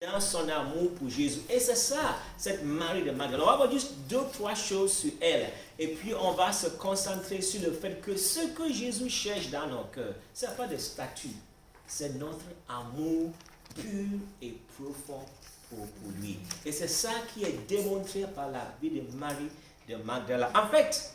dans son amour pour Jésus. Et c'est ça, cette Marie de Magdala. On va voir juste 2-3 choses sur elle. Et puis, on va se concentrer sur le fait que ce que Jésus cherche dans nos cœurs, ce n'est pas des statuts. C'est notre amour pur et profond pour lui. Et c'est ça qui est démontré par la vie de Marie de Magdala. En fait,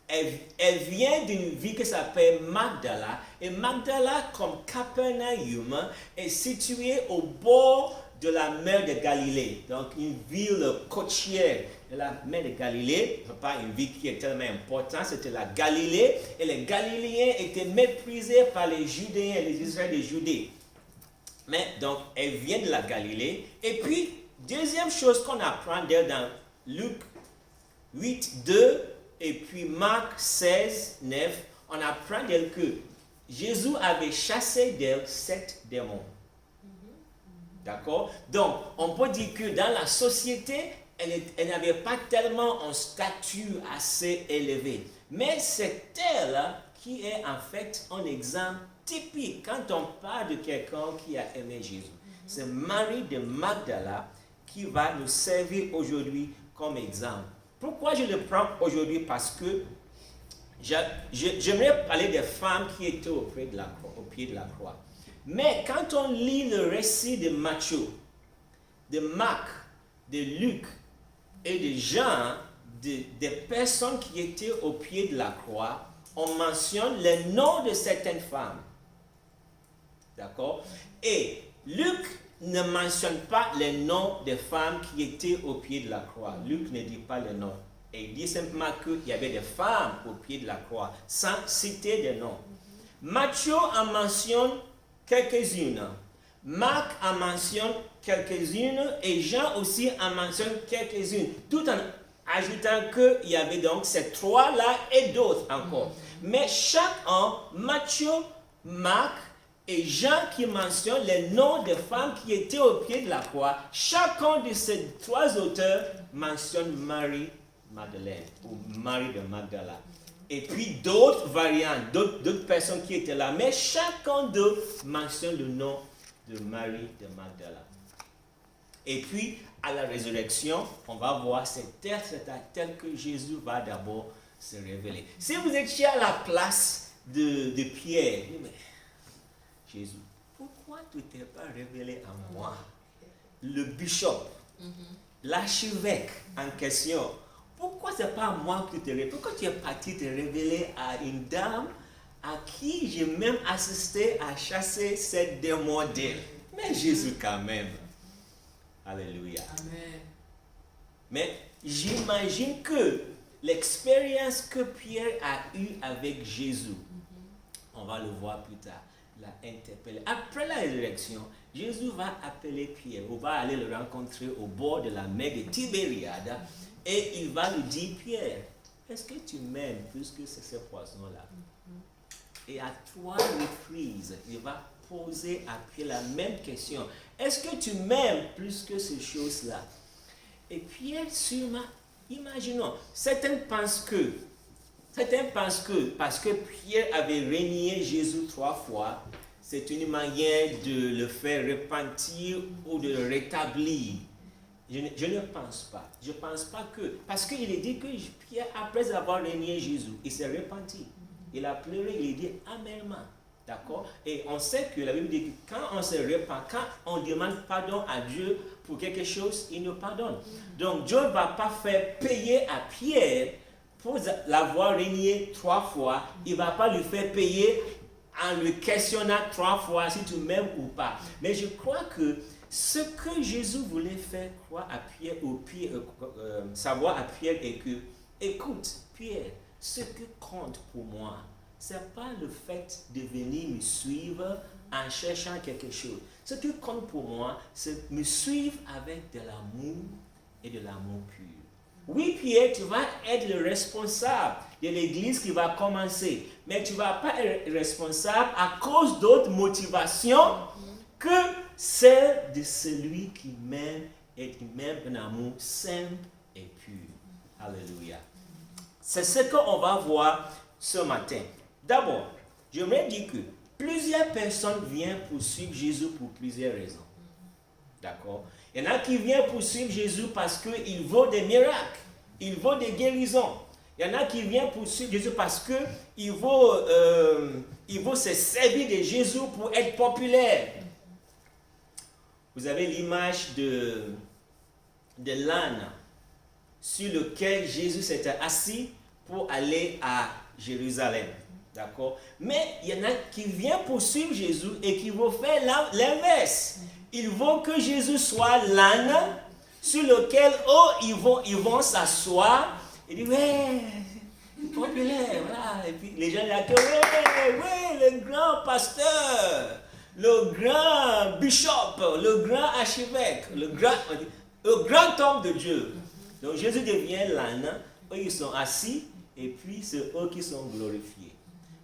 elle vient d'une ville qui s'appelle Magdala. Et Magdala, comme Capernaum, est située au bord de la mer de Galilée. Donc, une ville côtière de la mer de Galilée. Pas une ville qui est tellement importante, c'était la Galilée. Et les Galiléens étaient méprisés par les Judéens, les Israéliens de Judée. Mais donc, elle vient de la Galilée. Et puis, deuxième chose qu'on apprend d'elle dans Luc 8, 2, et puis Marc 16, 9, on apprend d'elle que Jésus avait chassé d'elle 7 démons. D'accord? Donc, on peut dire que dans la société, elle n'avait pas tellement un statut assez élevé. Mais c'est elle qui est en fait un exemple typique quand on parle de quelqu'un qui a aimé Jésus. C'est Marie de Magdala qui va nous servir aujourd'hui comme exemple. Pourquoi je le prends aujourd'hui? Parce que j'aimerais parler des femmes qui étaient au pied de la croix. Mais quand on lit le récit de Matthieu, de Marc, de Luc et de Jean, des personnes qui étaient au pied de la croix, on mentionne les noms de certaines femmes. D'accord? Et Luc ne mentionne pas les noms des femmes qui étaient au pied de la croix. Luc ne dit pas les noms. Et il dit simplement qu'il y avait des femmes au pied de la croix, sans citer des noms. Matthieu en mentionne quelques-unes. Marc en mentionne quelques-unes. Et Jean aussi en mentionne quelques-unes. Tout en ajoutant qu'il y avait donc ces trois-là et d'autres encore. Mais chacun, Matthieu, Marc et Jean qui mentionne les noms des femmes qui étaient au pied de la croix, chacun de ces trois auteurs mentionne Marie Madeleine ou Marie de Magdala. Et puis d'autres variantes, d'autres personnes qui étaient là, mais chacun d'eux mentionne le nom de Marie de Magdala. Et puis à la résurrection, on va voir c'est tel que Jésus va d'abord se révéler. Si vous étiez à la place de Pierre, mais Jésus, pourquoi tu ne t'es pas révélé à moi? Le bishop, l'archevêque en question, pourquoi ce n'est pas à moi que tu t'es révélé? Pourquoi tu es parti te révéler à une dame à qui j'ai même assisté à chasser cette démon d'elle? Mais Jésus quand même. Alléluia. Amen. Mais j'imagine que l'expérience que Pierre a eue avec Jésus, on va le voir plus tard, l'a interpellé. Après la résurrection, Jésus va appeler Pierre, ou va aller le rencontrer au bord de la mer de Tibériade, et il va lui dire, Pierre, est-ce que tu m'aimes plus que ces poissons-là? Et à 3 reprises, il va poser à Pierre la même question. Est-ce que tu m'aimes plus que ces choses-là? Et Pierre, sûrement, imaginons, certains pensent que, parce que Pierre avait renié Jésus 3 fois, c'est une manière de le faire repentir ou de le rétablir. Je ne pense pas. Je ne pense pas que... Parce qu'il est dit que Pierre, après avoir renié Jésus, il s'est repenti. Il a pleuré, il est dit amèrement. D'accord? Et on sait que la Bible dit que quand on se repent, quand on demande pardon à Dieu pour quelque chose, il nous pardonne. Donc Dieu ne va pas faire payer à Pierre pour l'avoir renié 3 fois. Il ne va pas lui faire payer en le questionnant 3 fois si tu m'aimes ou pas. Mais je crois que ce que Jésus voulait faire croire à Pierre, savoir à Pierre est que, écoute Pierre, ce que compte pour moi, ce n'est pas le fait de venir me suivre en cherchant quelque chose. Ce qui compte pour moi, c'est me suivre avec de l'amour et de l'amour pur. Oui, Pierre, tu vas être le responsable de l'église qui va commencer, mais tu ne vas pas être responsable à cause d'autres motivations que celle de celui qui m'aime et qui m'aime un amour simple et pur. Alléluia. C'est ce qu'on va voir ce matin. D'abord, j'aimerais dire que plusieurs personnes viennent pour suivre Jésus pour plusieurs raisons. D'accord? Il y en a qui viennent poursuivre Jésus parce qu'il vaut des miracles, il vaut des guérisons. Il y en a qui viennent poursuivre Jésus parce qu'il vaut se servir de Jésus pour être populaire. Vous avez l'image de l'âne sur lequel Jésus s'était assis pour aller à Jérusalem. D'accord? Mais il y en a qui viennent poursuivre Jésus et qui vont faire l'inverse. Ils veulent que Jésus soit l'âne sur lequel ils vont s'asseoir et dire ouais, populaire, voilà. Et puis les gens disent ouais, le grand pasteur, le grand bishop, le grand archevêque, le grand homme de Dieu. Donc Jésus devient l'âne, eux ils sont assis et puis c'est eux qui sont glorifiés.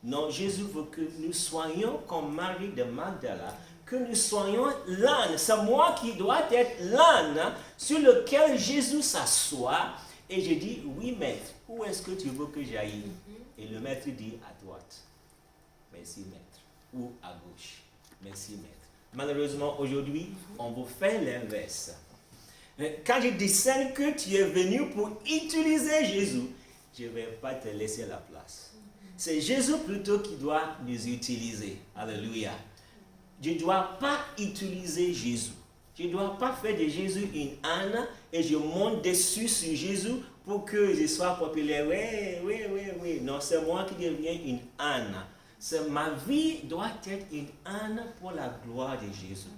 Non, Jésus veut que nous soyons comme Marie de Magdala, que nous soyons l'âne. C'est moi qui dois être l'âne sur lequel Jésus s'assoit. Et je dis, oui maître, où est-ce que tu veux que j'aille? Et le maître dit, à droite. Merci maître. Ou à gauche. Merci maître. Malheureusement, aujourd'hui, on vous fait l'inverse. Quand je discerne que tu es venu pour utiliser Jésus, je ne vais pas te laisser la place. C'est Jésus plutôt qui doit nous utiliser. Alléluia. Je ne dois pas utiliser Jésus. Je ne dois pas faire de Jésus une âne et je monte dessus sur Jésus pour que je sois populaire. Oui. Non, c'est moi qui deviens une âne. Ma vie doit être une âne pour la gloire de Jésus.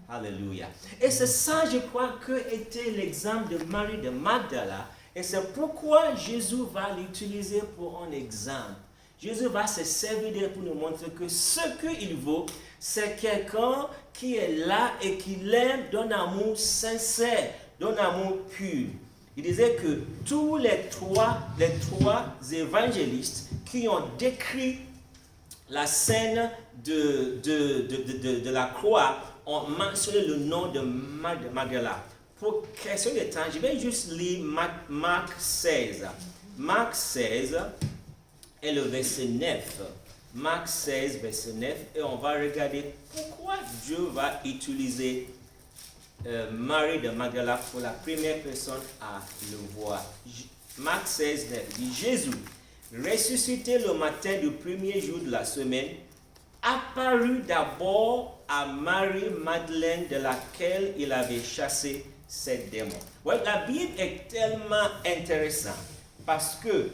Alléluia. Et c'est ça, je crois, que était l'exemple de Marie de Magdala. Et c'est pourquoi Jésus va l'utiliser pour un exemple. Jésus va se servir pour nous montrer que ce qu'il vaut, c'est quelqu'un qui est là et qui l'aime d'un amour sincère, d'un amour pur. Il disait que tous les trois évangélistes qui ont décrit la scène de la croix ont mentionné le nom de Magdala. Pour question de temps, je vais juste lire Marc 16. Marc 16 et le verset 9. Marc 16, verset 9. Et on va regarder pourquoi Dieu va utiliser Marie de Magdala pour la première personne à le voir. Marc 16, 9 dit, Jésus, ressuscité le matin du premier jour de la semaine, apparut d'abord à Marie-Madeleine de laquelle il avait chassé sept démons. Ouais, la Bible est tellement intéressante parce que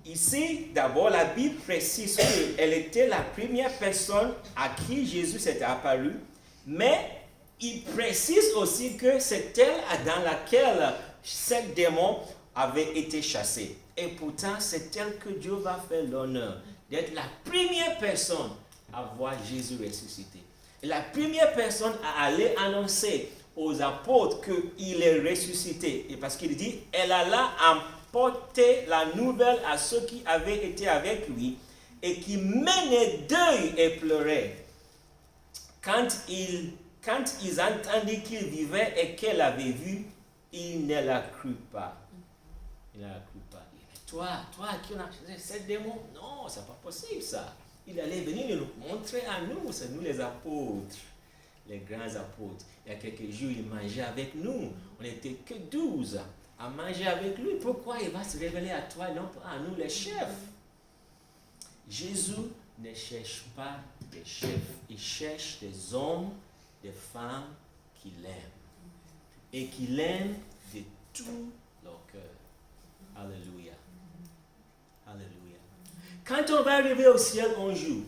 ici, d'abord, la Bible précise qu'elle était la première personne à qui Jésus s'était apparu, mais il précise aussi que c'est elle dans laquelle sept démons avaient été chassés. Et pourtant, c'est elle que Dieu va faire l'honneur d'être la première personne à voir Jésus ressuscité. Et la première personne à aller annoncer aux apôtres qu'il est ressuscité. Et parce qu'il dit, elle alla apporter la nouvelle à ceux qui avaient été avec lui et qui menaient deuil et pleuraient. Quand ils entendirent qu'il vivait et qu'elle avait vu, ils ne la crurent pas. Il ne la crurent pas. Toi qui en as sept démons, non, c'est pas possible ça. Il allait venir nous montrer à nous, c'est nous les apôtres, les grands apôtres. Il y a quelques jours, il mangeait avec nous. On n'était que 12 à manger avec lui. Pourquoi il va se révéler à toi et non pas à nous les chefs? Jésus ne cherche pas des chefs. Il cherche des hommes, des femmes qu'il aime. Et qu'il aime de tout leur cœur. Alléluia. Alléluia. Quand on va arriver au ciel un jour,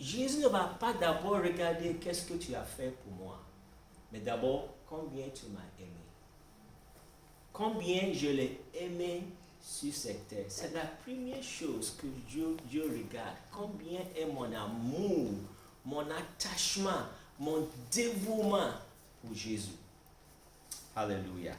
Jésus ne va pas d'abord regarder qu'est-ce que tu as fait pour moi, mais d'abord combien tu m'as aimé. Combien je l'ai aimé sur cette terre. C'est la première chose que Dieu regarde. Combien est mon amour, mon attachement, mon dévouement pour Jésus. Alléluia.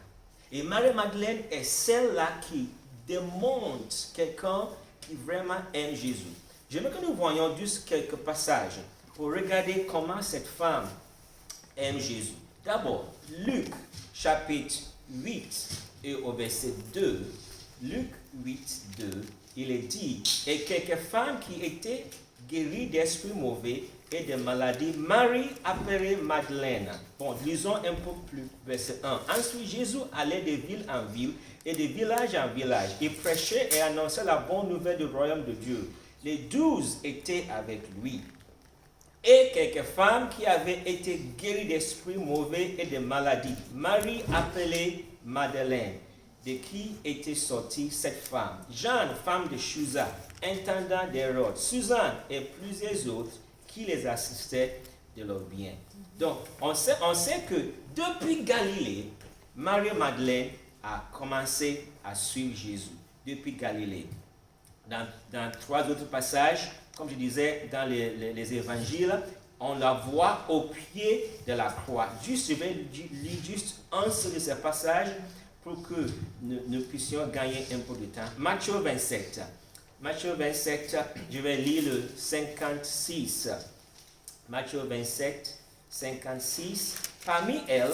Et Marie-Madeleine est celle-là qui démontre quelqu'un qui vraiment aime Jésus. J'aimerais que nous voyions juste quelques passages pour regarder comment cette femme aime Jésus. D'abord, Luc, chapitre 8 et au verset 2. Luc 8, 2, il est dit, et quelques femmes qui étaient guéries d'esprits mauvais et des maladies. Marie appelée Madeleine. Bon, lisons un peu plus, verset 1. Ensuite, Jésus allait de ville en ville et de village en village. Il prêchait et annonçait la bonne nouvelle du royaume de Dieu. Les 12 étaient avec lui. Et quelques femmes qui avaient été guéries d'esprits mauvais et de maladies. Marie appelée Madeleine, de qui était sortie cette femme. Jeanne, femme de Chuza, intendant d'Hérode. Suzanne et plusieurs autres qui les assistaient de leur bien. Donc, on sait que depuis Galilée, Marie-Madeleine a commencé à suivre Jésus. Depuis Galilée. Dans 3 autres passages, comme je disais, dans les évangiles, on la voit au pied de la croix. Je vais lire juste un seul de ces passages pour que nous puissions gagner un peu de temps. Matthieu 27. Matthieu 27, je vais lire le 56. Matthieu 27, 56. Parmi elles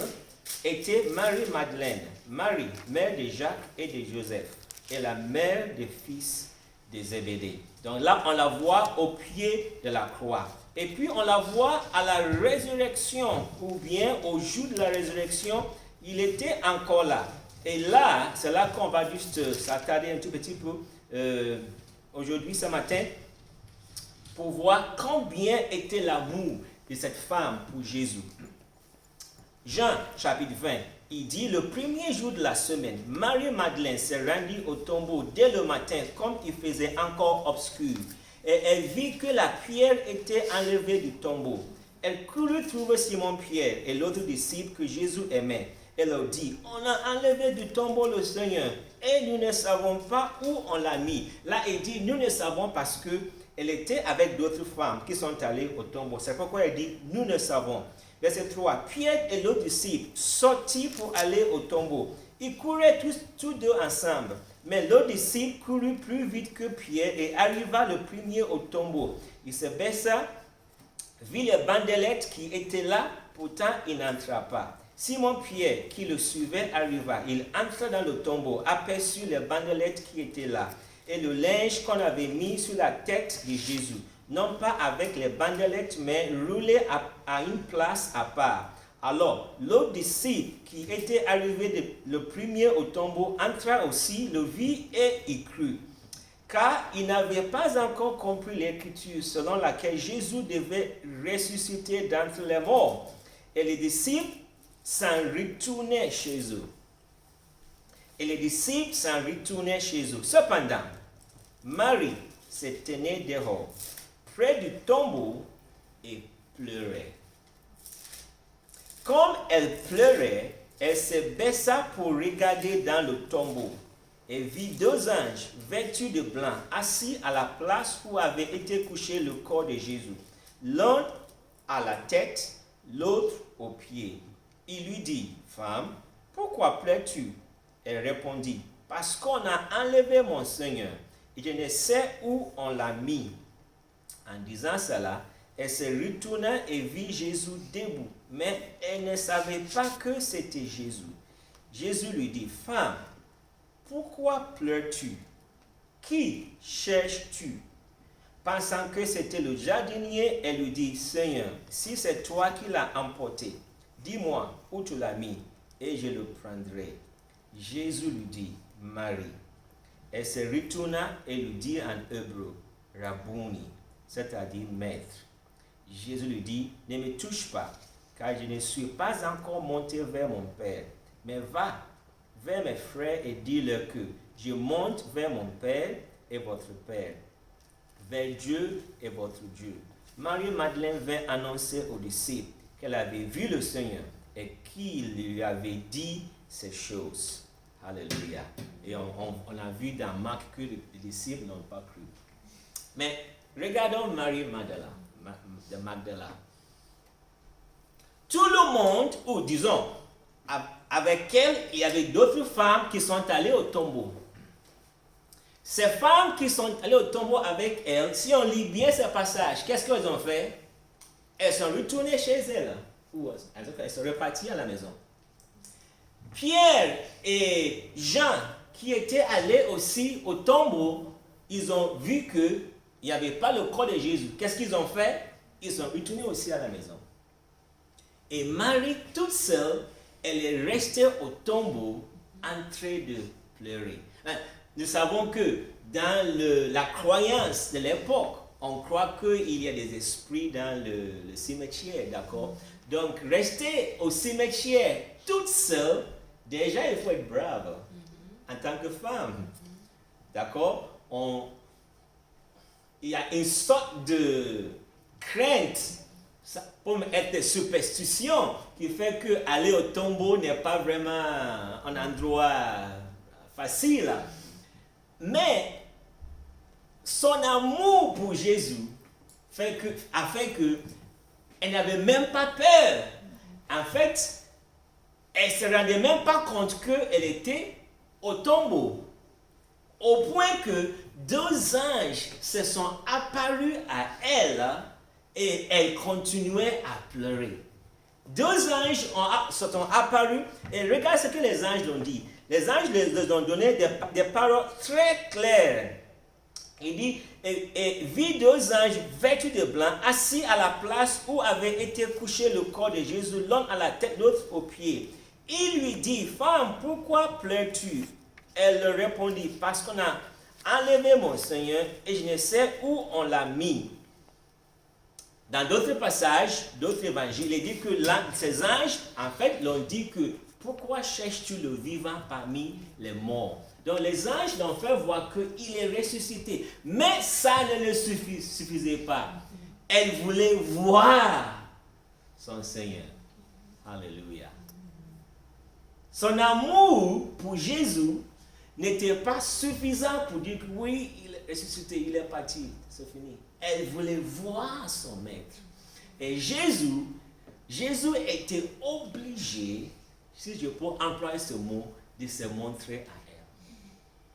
était Marie-Madeleine, Marie, mère de Jacques et de Joseph, et la mère des fils de Zébédée. Donc là, on la voit au pied de la croix. Et puis, on la voit à la résurrection, ou bien au jour de la résurrection, il était encore là. Et là, c'est là qu'on va juste s'attarder un tout petit peu aujourd'hui, ce matin, pour voir combien était l'amour de cette femme pour Jésus. Jean, chapitre 20, il dit, le premier jour de la semaine, Marie-Madeleine s'est rendue au tombeau dès le matin, comme il faisait encore obscur. Et elle vit que la pierre était enlevée du tombeau. Elle courut trouver Simon-Pierre et l'autre disciple que Jésus aimait. Elle leur dit, on a enlevé du tombeau le Seigneur et nous ne savons pas où on l'a mis. Là, il dit, nous ne savons parce que elle était avec d'autres femmes qui sont allées au tombeau. C'est pourquoi elle dit, nous ne savons. Verset 3, Pierre et l'autre disciple sortirent pour aller au tombeau. Ils couraient tous deux ensemble. Mais l'autre disciple courut plus vite que Pierre et arriva le premier au tombeau. Il se baissa, vit les bandelettes qui étaient là, pourtant il n'entra pas. Simon-Pierre, qui le suivait, arriva. Il entra dans le tombeau, aperçut les bandelettes qui étaient là, et le linge qu'on avait mis sur la tête de Jésus, non pas avec les bandelettes, mais roulé à une place à part. Alors, l'autre disciple qui était arrivé le premier au tombeau entra aussi, le vit et y crut. Car il n'avait pas encore compris l'écriture selon laquelle Jésus devait ressusciter d'entre les morts. Et les disciples s'en retournaient chez eux. Cependant, Marie se tenait dehors, près du tombeau, et pleurait. Comme elle pleurait, elle se baissa pour regarder dans le tombeau et vit 2 anges vêtus de blanc assis à la place où avait été couché le corps de Jésus, l'un à la tête, l'autre aux pieds. Il lui dit, « Femme, pourquoi pleures-tu » Elle répondit, « Parce qu'on a enlevé mon Seigneur et je ne sais où on l'a mis. » En disant cela, elle se retourna et vit Jésus debout, mais elle ne savait pas que c'était Jésus. Jésus lui dit, « Femme, pourquoi pleures-tu? Qui cherches-tu » Pensant que c'était le jardinier, elle lui dit, « Seigneur, si c'est toi qui l'as emporté, dis-moi où tu l'as mis, et je le prendrai. » Jésus lui dit, « Marie. » Elle se retourna et lui dit en hébreu, « Rabouni », c'est-à-dire maître. Jésus lui dit, « Ne me touche pas, car je ne suis pas encore monté vers mon Père, mais va vers mes frères et dis-leur que je monte vers mon Père et votre Père, vers Dieu et votre Dieu. » Marie-Madeleine vint annoncer aux disciples qu'elle avait vu le Seigneur et qu'il lui avait dit ces choses. Alléluia. Et on a vu dans Marc que les disciples n'ont pas cru. Mais regardons Marie-Magdala. Tout le monde, ou disons, avec elle, il y avait d'autres femmes qui sont allées au tombeau. Ces femmes qui sont allées au tombeau avec elle, si on lit bien ce passage, qu'est-ce qu'elles ont fait? Elles sont retournées chez elles. Ou elles sont reparties à la maison. Pierre et Jean, qui étaient allés aussi au tombeau, ils ont vu qu'il n'y avait pas le corps de Jésus. Qu'est-ce qu'ils ont fait? ils sont retournés aussi à la maison. Et Marie, toute seule, elle est restée au tombeau en train de pleurer. Nous savons que dans la croyance de l'époque, on croit qu'il y a des esprits dans le cimetière, d'accord? Donc, rester au cimetière toute seule, déjà, il faut être brave en tant que femme, d'accord? Il y a une sorte de crainte, ça peut être des superstitions qui fait que aller au tombeau n'est pas vraiment un endroit facile. Mais son amour pour Jésus a fait qu'elle n'avait même pas peur. En fait, elle ne se rendait même pas compte qu'elle était au tombeau. Au point que 2 anges se sont apparus à elle et elle continuait à pleurer. 2 anges se sont apparus et regarde ce que les anges ont dit. Les anges leur ont donné des paroles très claires. Il dit, et vit 2 anges vêtus de blanc, assis à la place où avait été couché le corps de Jésus, l'un à la tête, l'autre aux pieds. Il lui dit, femme, pourquoi pleures-tu? Elle leur répondit, parce qu'on a enlevé mon Seigneur et je ne sais où on l'a mis. Dans d'autres passages, d'autres évangiles, il dit que ces anges, en fait, l'ont dit que pourquoi cherches-tu le vivant parmi les morts? Donc les anges l'ont fait voir qu'il est ressuscité. Mais ça ne le suffisait pas. Elle voulait voir son Seigneur. Alléluia. Son amour pour Jésus n'était pas suffisant pour dire que oui, il est ressuscité, il est parti, c'est fini. Elle voulait voir son maître. Et Jésus était obligé, si je peux employer ce mot, de se montrer à elle.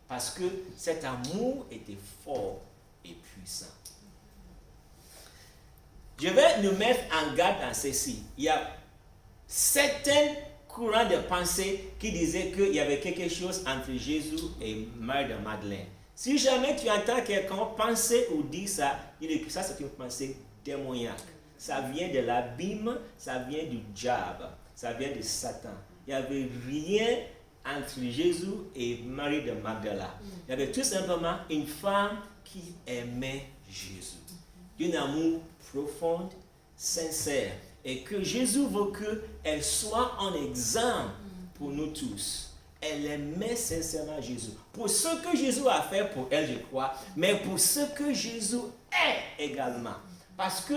Parce que cet amour était fort et puissant. Je vais nous mettre en garde dans ceci. Il y a certains courants de pensée qui disaient qu'il y avait quelque chose entre Jésus et Marie de Madeleine. Si jamais tu entends quelqu'un penser ou dire ça, il dit que ça c'est une pensée démoniaque. Ça vient de l'abîme, ça vient du diable, ça vient de Satan. Il n'y avait rien entre Jésus et Marie de Magdala. Il y avait tout simplement une femme qui aimait Jésus. D'un amour profond, sincère. Et que Jésus veut qu'elle soit un exemple pour nous tous. Elle aimait sincèrement Jésus. Pour ce que Jésus a fait pour elle, je crois, mais pour ce que Jésus est également. Parce que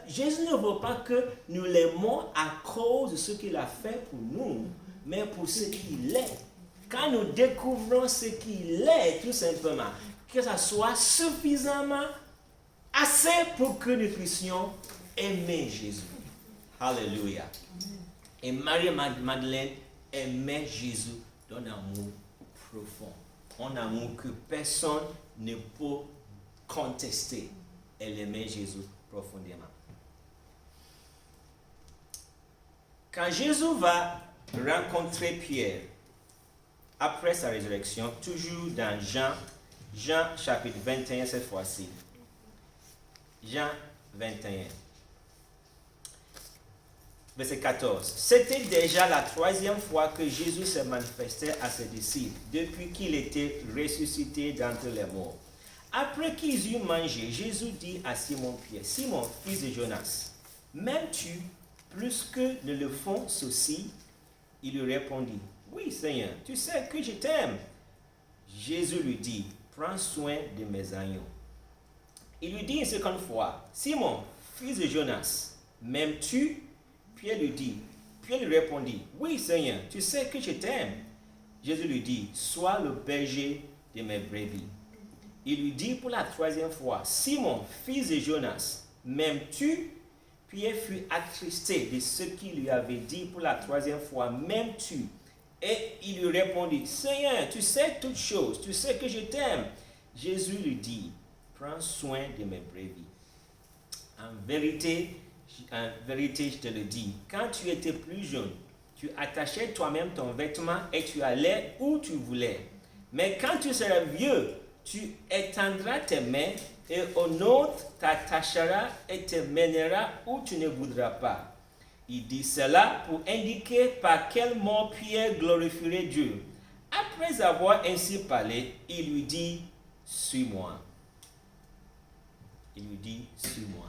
Jésus ne veut pas que nous l'aimons à cause de ce qu'il a fait pour nous, mais pour ce qu'il est. Quand nous découvrons ce qu'il est, tout simplement, que ça soit suffisamment assez pour que nous puissions aimer Jésus. Alléluia. Et Marie-Madeleine aimait Jésus d'un amour profond. Un amour que personne ne peut contester. Elle aimait Jésus profondément. Quand Jésus va rencontrer Pierre, après sa résurrection, toujours dans Jean chapitre 21 cette fois-ci. Jean 21. Verset 14. C'était déjà la 3e fois que Jésus se manifestait à ses disciples depuis qu'il était ressuscité d'entre les morts. Après qu'ils eurent mangé, Jésus dit à Simon-Pierre, Simon, fils de Jonas, m'aimes-tu plus que ne le font ceux-ci? Il lui répondit, oui Seigneur, tu sais que je t'aime. Jésus lui dit, prends soin de mes agneaux. Il lui dit une seconde fois, Simon, fils de Jonas, m'aimes-tu? Pierre lui répondit, oui Seigneur, tu sais que je t'aime. Jésus lui dit, sois le berger de mes brebis. Il lui dit pour la 3e fois, Simon, fils de Jonas, m'aimes-tu? Pierre fut attristé de ce qu'il lui avait dit pour la 3e fois, m'aimes-tu? Et il lui répondit, Seigneur, tu sais toutes choses, tu sais que je t'aime. Jésus lui dit, prends soin de mes brebis. En vérité, je te le dis, quand tu étais plus jeune, tu attachais toi-même ton vêtement et tu allais où tu voulais. Mais quand tu seras vieux, tu étendras tes mains et un autre t'attachera et te mènera où tu ne voudras pas. Il dit cela pour indiquer par quel mot Pierre glorifierait Dieu. Après avoir ainsi parlé, il lui dit, suis-moi. Il lui dit, suis-moi.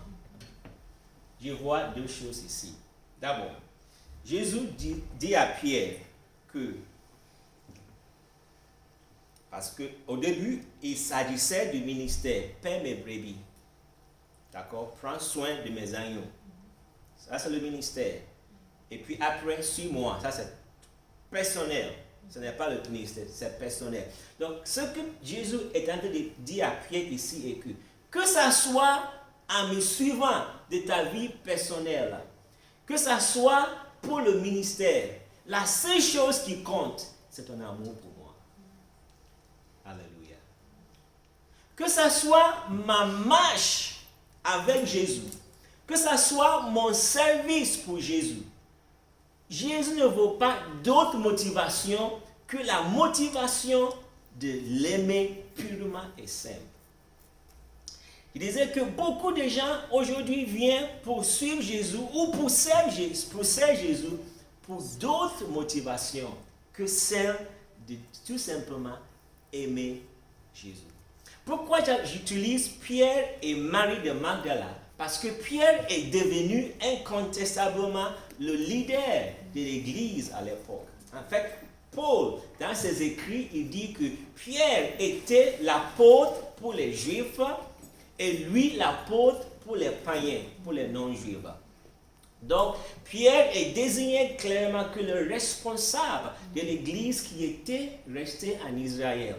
Je vois deux choses ici. D'abord, Jésus dit à Pierre que, parce qu'au début, il s'agissait du ministère, paie mes brebis. D'accord? Prends soin de mes agneaux. Ça, c'est le ministère. Et puis après, suis-moi. Ça, c'est personnel. Ce n'est pas le ministère, c'est personnel. Donc, ce que Jésus est en train de dire à Pierre ici est que ça soit en me suivant de ta vie personnelle, que ça soit pour le ministère, la seule chose qui compte, c'est ton amour pour moi. Alléluia. Que ça soit ma marche avec Jésus, que ça soit mon service pour Jésus. Jésus ne vaut pas d'autre motivation que la motivation de l'aimer purement et simple. Il disait que beaucoup de gens aujourd'hui viennent pour suivre Jésus ou pour servir Jésus pour d'autres motivations que celle de tout simplement aimer Jésus. Pourquoi j'utilise Pierre et Marie de Magdala? Parce que Pierre est devenu incontestablement le leader de l'Église à l'époque. En fait, Paul, dans ses écrits, il dit que Pierre était l'apôtre pour les Juifs et lui l'apôtre pour les païens, pour les non-juifs. Donc, Pierre est désigné clairement que le responsable de l'Église qui était resté en Israël.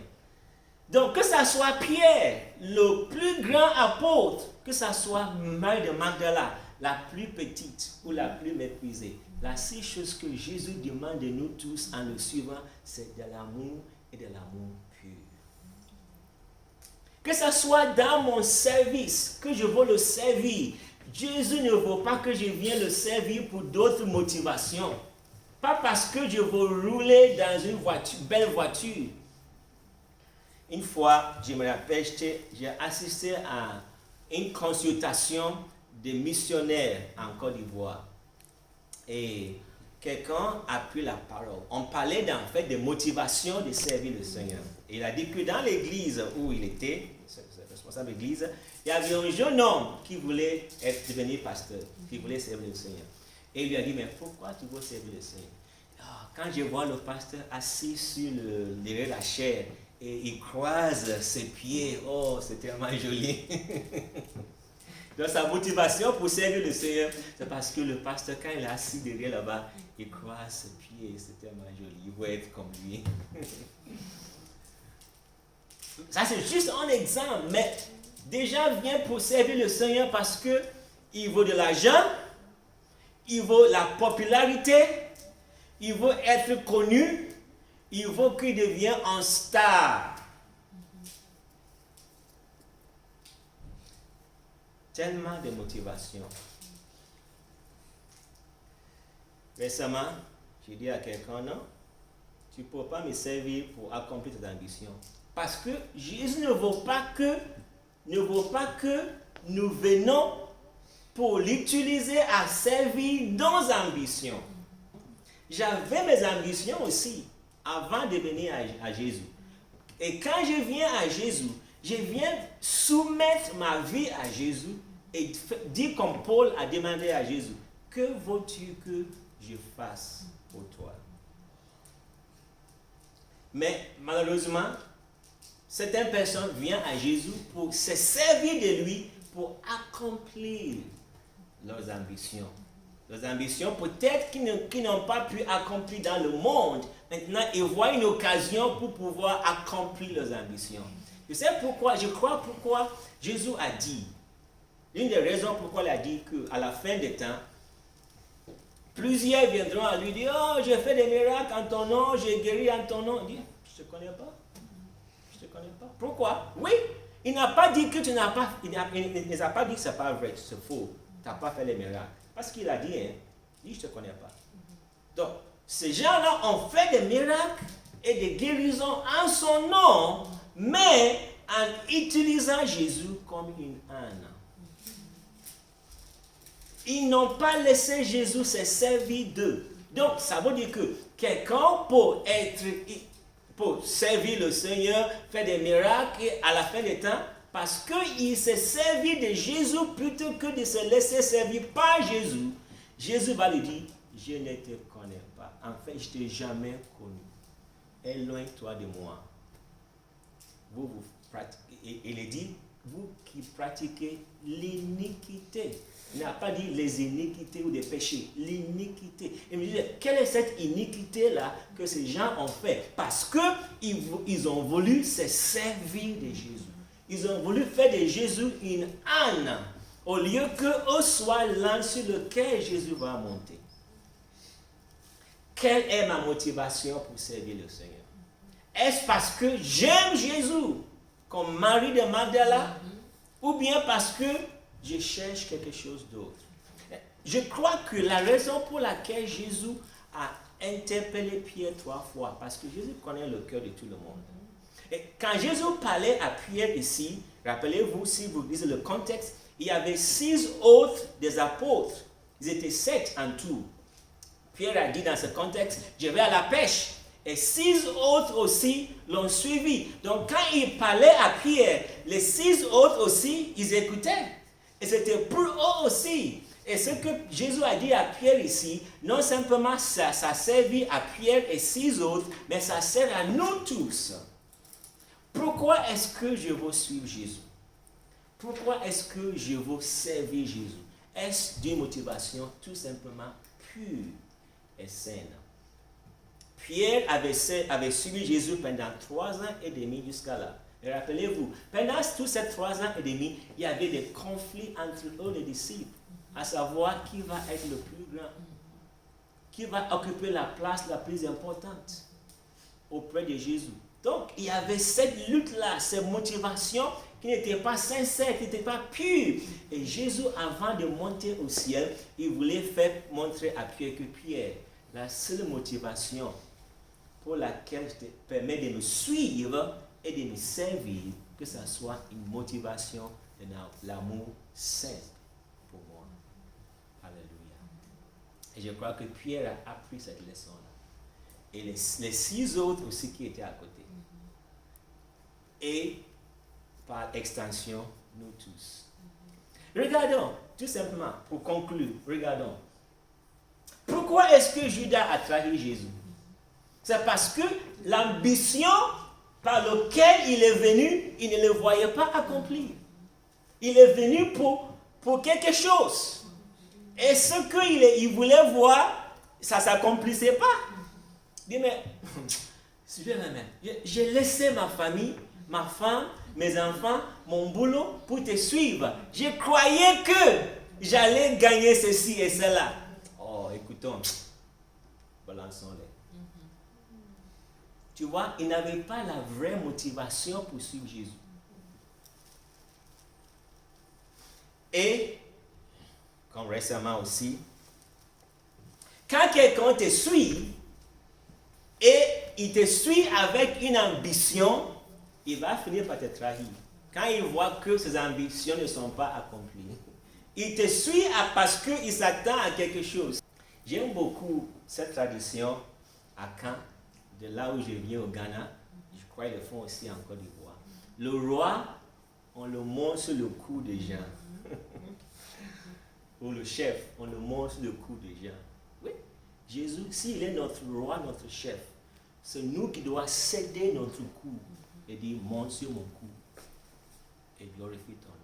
Donc, que ce soit Pierre, le plus grand apôtre, que ce soit Marie de Magdala, la plus petite ou la plus méprisée, la seule chose que Jésus demande de nous tous en le suivant, c'est de l'amour et de l'amour pur. Que ce soit dans mon service, que je veux le servir, Jésus ne veut pas que je vienne le servir pour d'autres motivations. Pas parce que je veux rouler dans une belle voiture. Une fois, je me rappelle, j'ai assisté à une consultation de missionnaires en Côte d'Ivoire. Et quelqu'un a pris la parole. On parlait en fait de motivation de servir le Seigneur. Et il a dit que dans l'église où il était, responsable de l'église, il y avait un jeune homme qui voulait devenir pasteur, qui voulait servir le Seigneur. Et il lui a dit, mais pourquoi tu veux servir le Seigneur? Quand je vois le pasteur assis derrière la chaire, et il croise ses pieds, oh, c'est tellement joli. Donc sa motivation pour servir le Seigneur, c'est parce que le pasteur, quand il est assis derrière là-bas, il croise ses pieds, c'est tellement joli, il veut être comme lui. Ça c'est juste un exemple, mais des gens viennent pour servir le Seigneur parce qu'il veut de l'argent, il veut la popularité, il veut être connu, il veut qu'il devienne un star. Tellement de motivation. Récemment, j'ai dit à quelqu'un, non, tu ne peux pas me servir pour accomplir tes ambitions. Parce que Jésus ne veut pas que nous venons pour l'utiliser à servir nos ambitions. J'avais mes ambitions aussi avant de venir à Jésus. Et quand je viens à Jésus, je viens soumettre ma vie à Jésus et dire comme Paul a demandé à Jésus, que veux-tu que je fasse pour toi? Mais malheureusement, certaines personnes viennent à Jésus pour se servir de lui pour accomplir leurs ambitions. Leurs ambitions, peut-être qu'ils n'ont pas pu accomplir dans le monde. Maintenant, ils voient une occasion pour pouvoir accomplir leurs ambitions. Je sais pourquoi, je crois pourquoi Jésus a dit, l'une des raisons pourquoi il a dit qu'à la fin des temps, plusieurs viendront à lui dire, oh, j'ai fait des miracles en ton nom, j'ai guéri en ton nom. Il dit, je ne te connais pas. Je ne te connais pas. Pourquoi? Oui, il n'a pas dit que tu n'as pas, il n'a pas dit que ce n'est pas vrai, c'est faux. Tu n'as pas fait les miracles. Parce qu'il a dit, hein, il dit, je ne te connais pas. Donc, ces gens-là ont fait des miracles et des guérisons en son nom, mais en utilisant Jésus comme une âne. Ils n'ont pas laissé Jésus se servir d'eux. Donc, ça veut dire que quelqu'un pour servir le Seigneur, faire des miracles et à la fin des temps, parce qu'il s'est servi de Jésus plutôt que de se laisser servir par Jésus, Jésus va lui dire, je ne te connais pas. En fait, je ne t'ai jamais connu. Éloigne-toi de moi. Vous pratiquez, il est dit, vous qui pratiquez l'iniquité. Il n'a pas dit les iniquités ou des péchés, l'iniquité. Il me dit, quelle est cette iniquité-là que ces gens ont fait? Parce qu'ils ont voulu se servir de Jésus. Ils ont voulu faire de Jésus une âne, au lieu qu'eux soient l'âne sur lequel Jésus va monter. Quelle est ma motivation pour servir le Seigneur? Est-ce parce que j'aime Jésus, comme Marie de Magdala, ou bien parce que je cherche quelque chose d'autre? Je crois que la raison pour laquelle Jésus a interpellé Pierre 3 fois, parce que Jésus connaît le cœur de tout le monde. Et quand Jésus parlait à Pierre ici, rappelez-vous, si vous lisez le contexte, il y avait 6 autres des apôtres. Ils étaient 7 en tout. Pierre a dit dans ce contexte, je vais à la pêche. Et 6 autres aussi l'ont suivi. Donc quand il parlait à Pierre, les 6 autres aussi, ils écoutaient. Et c'était pour eux aussi. Et ce que Jésus a dit à Pierre ici, non simplement ça a servi à Pierre et 6 autres, mais ça sert à nous tous. Pourquoi est-ce que je veux suivre Jésus? Pourquoi est-ce que je veux servir Jésus? Est-ce d'une motivation tout simplement pure et saine? Pierre avait suivi Jésus pendant 3 ans et demi jusqu'à là. Et rappelez-vous, pendant tous ces 3 ans et demi, il y avait des conflits entre eux, les disciples, à savoir qui va être le plus grand, qui va occuper la place la plus importante auprès de Jésus. Donc, il y avait cette lutte-là, cette motivation qui n'était pas sincère, qui n'était pas pure. Et Jésus, avant de monter au ciel, il voulait faire montrer à Pierre que Pierre, la seule motivation pour laquelle je te permets de me suivre et de me servir, que ce soit une motivation de l'amour saint pour moi. Alléluia. Et je crois que Pierre a appris cette leçon-là. Et les 6 autres aussi qui étaient à côté. Et par extension, nous tous. Regardons, tout simplement, pour conclure, regardons. Pourquoi est-ce que Judas a trahi Jésus? C'est parce que l'ambition par laquelle il est venu, il ne le voyait pas accomplir. Il est venu pour quelque chose. Et ce qu'il voulait voir, ça ne s'accomplissait pas. Il dit, mais, j'ai laissé ma famille, ma femme, mes enfants, mon boulot pour te suivre. Je croyais que j'allais gagner ceci et cela. Oh, écoutons, balançons-les. Tu vois, il n'avait pas la vraie motivation pour suivre Jésus. Et, comme récemment aussi, quand quelqu'un te suit, et il te suit avec une ambition, il va finir par te trahir. Quand il voit que ses ambitions ne sont pas accomplies. Il te suit parce qu'il s'attend à quelque chose. J'aime beaucoup cette tradition à Caen, de là où je viens au Ghana. Je crois qu'ils le font aussi en Côte d'Ivoire. Le roi, on le monte sur le cou des gens. Ou le chef, on le monte sur le cou des gens. Oui, Jésus, s'il est notre roi, notre chef, c'est nous qui devons céder notre cou et dire, monte sur mon cou et glorifie ton nom.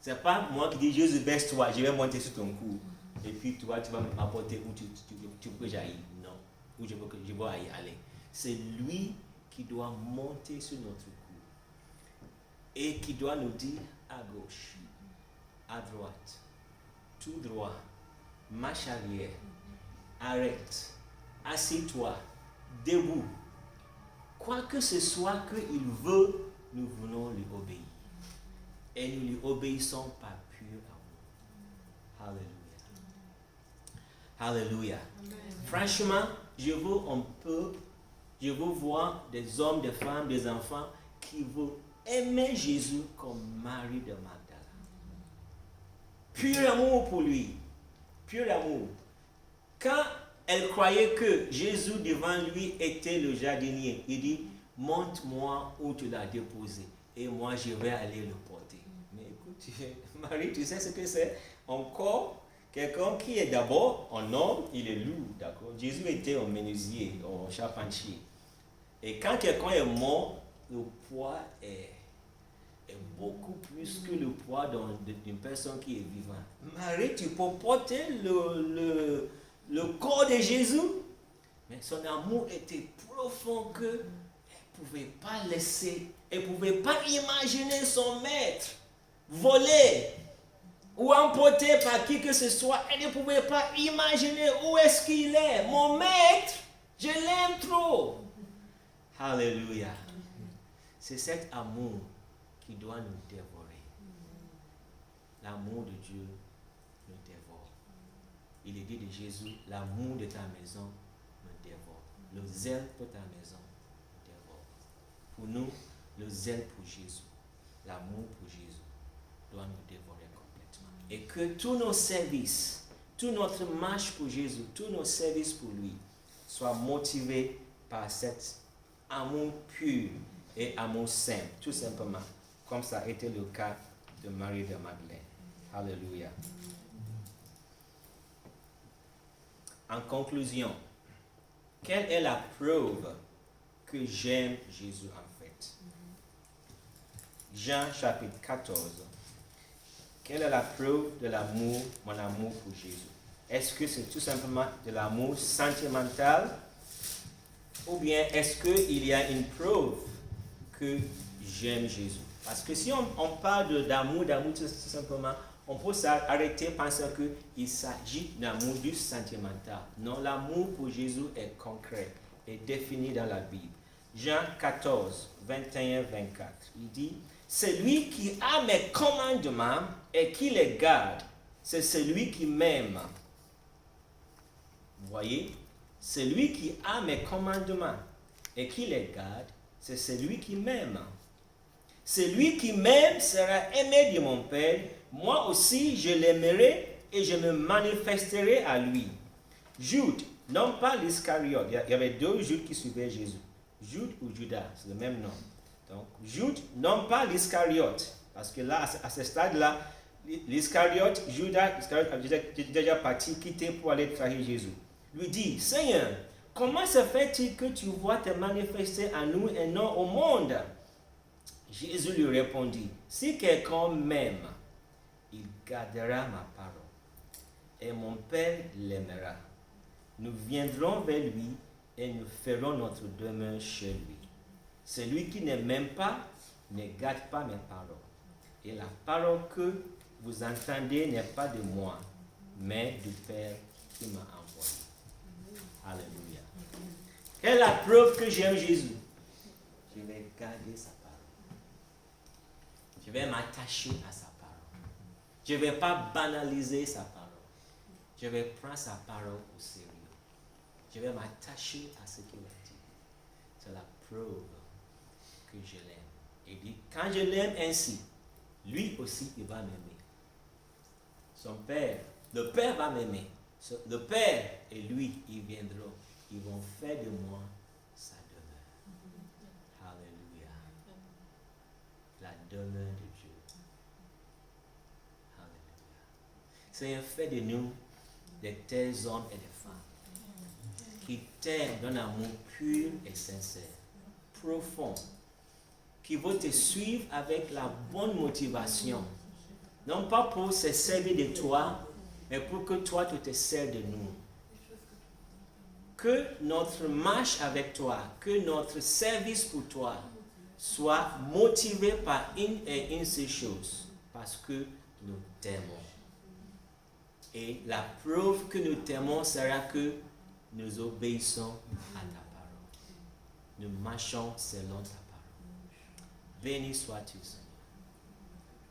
Ce n'est pas moi qui dis, Jésus, baisse-toi, je vais monter sur ton cou. Et puis toi, tu vas m'apporter où tu veux que j'aille. Non, où je veux y aller. C'est lui qui doit monter sur notre cou et qui doit nous dire à gauche, à droite, tout droit, marche arrière, arrête, assieds-toi, debout. Quoi que ce soit qu'il veut, nous voulons lui obéir. Et nous lui obéissons par pur amour. Alléluia. Alléluia. Amen. Franchement, je veux voir des hommes, des femmes, des enfants qui veulent aimait Jésus comme Marie de Magdala. Pur amour pour lui. Pur amour. Quand elle croyait que Jésus devant lui était le jardinier, il dit, montre-moi où tu l'as déposé et moi je vais aller le porter. Mais écoute, Marie, tu sais ce que c'est? Encore quelqu'un qui est d'abord un homme, il est lourd, d'accord? Jésus était un menuisier, un charpentier. Et quand quelqu'un est mort, le poids est beaucoup plus que le poids d'une personne qui est vivante. Marie, tu peux porter le corps de Jésus, mais son amour était profond que elle ne pouvait pas laisser, elle ne pouvait pas imaginer son maître volé ou emporté par qui que ce soit. Elle ne pouvait pas imaginer où est-ce qu'il est. Mon maître, je l'aime trop. Alléluia. C'est cet amour qui doit nous dévorer. L'amour de Dieu nous dévore. Il est dit de Jésus, l'amour de ta maison me dévore. Le zèle pour ta maison me dévore. Pour nous, le zèle pour Jésus, l'amour pour Jésus doit nous dévorer complètement. Et que tous nos services, toute notre marche pour Jésus, tous nos services pour lui soient motivés par cet amour pur et amour simple, tout simplement, comme ça a été le cas de Marie de Magdala. Alléluia. En conclusion, quelle est la preuve que j'aime Jésus en fait? Jean chapitre 14. Quelle est la preuve de l'amour, mon amour pour Jésus? Est-ce que c'est tout simplement de l'amour sentimental? Ou bien est-ce qu'il y a une preuve que j'aime Jésus? Parce que si on parle d'amour tout simplement, on peut s'arrêter pensant qu'il s'agit d'amour du sentimental. Non, l'amour pour Jésus est concret et défini dans la Bible. Jean 14, 21, 24. Il dit, celui qui a mes commandements et qui les garde, c'est celui qui m'aime. Vous voyez? Celui qui a mes commandements et qui les garde, c'est celui qui m'aime. Celui qui m'aime sera aimé de mon Père. Moi aussi, je l'aimerai et je me manifesterai à lui. Jude, non pas l'Iscariote. Il y avait deux Judes qui suivaient Jésus. Jude ou Judas, c'est le même nom. Donc, Jude, non pas l'Iscariote. Parce que là, à ce stade-là, l'Iscariote, Judas, était déjà parti, quitté pour aller trahir Jésus. Lui dit, Seigneur, comment se fait-il que tu vois te manifester à nous et non au monde? Jésus lui répondit, si quelqu'un m'aime, il gardera ma parole et mon Père l'aimera. Nous viendrons vers lui et nous ferons notre demeure chez lui. Celui qui ne m'aime pas ne garde pas mes paroles. Et la parole que vous entendez n'est pas de moi, mais du Père qui m'a envoyé. Alléluia. Quelle est la preuve que j'aime Jésus? Je vais garder sa parole. Je vais m'attacher à sa parole. Je ne vais pas banaliser sa parole. Je vais prendre sa parole au sérieux. Je vais m'attacher à ce qu'il a dit. C'est la preuve que je l'aime. Il dit, quand je l'aime ainsi, lui aussi, il va m'aimer. Son Père, le Père va m'aimer. Le Père et lui, ils viendront. Ils vont faire de moi sa demeure. Alléluia. La demeure de Dieu. Alléluia. Seigneur, fais de nous des tels hommes et des femmes qui t'aiment d'un amour pur et sincère, profond, qui vont te suivre avec la bonne motivation, non pas pour se servir de toi, mais pour que toi, tu te sers de nous. Que notre marche avec toi, que notre service pour toi soit motivé par une et une seule chose, parce que nous t'aimons. Et la preuve que nous t'aimons sera que nous obéissons à ta parole. Nous marchons selon ta parole. Béni sois-tu, Seigneur.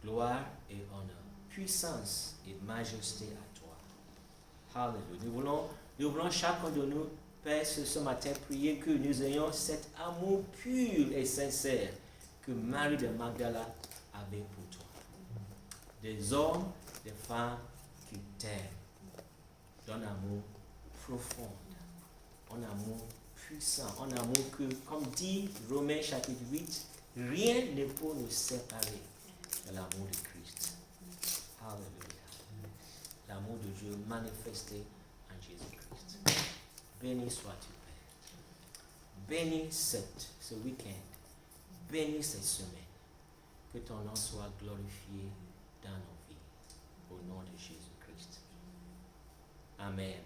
Gloire et honneur, puissance et majesté à toi. Alléluia. Nous voulons chacun de nous, Père, ce matin, prier que nous ayons cet amour pur et sincère que Marie de Magdala avait pour toi. Des hommes, des femmes qui t'aiment d'un amour profond, un amour puissant, un amour que, comme dit Romains chapitre 8, rien ne peut nous séparer de l'amour de Christ. Alléluia. L'amour de Dieu manifesté en Jésus-Christ. Béni sois-tu, Père. Bénis ce week-end. Bénis cette semaine. Que ton nom soit glorifié dans nos vies. Au nom de Jésus-Christ. Amen.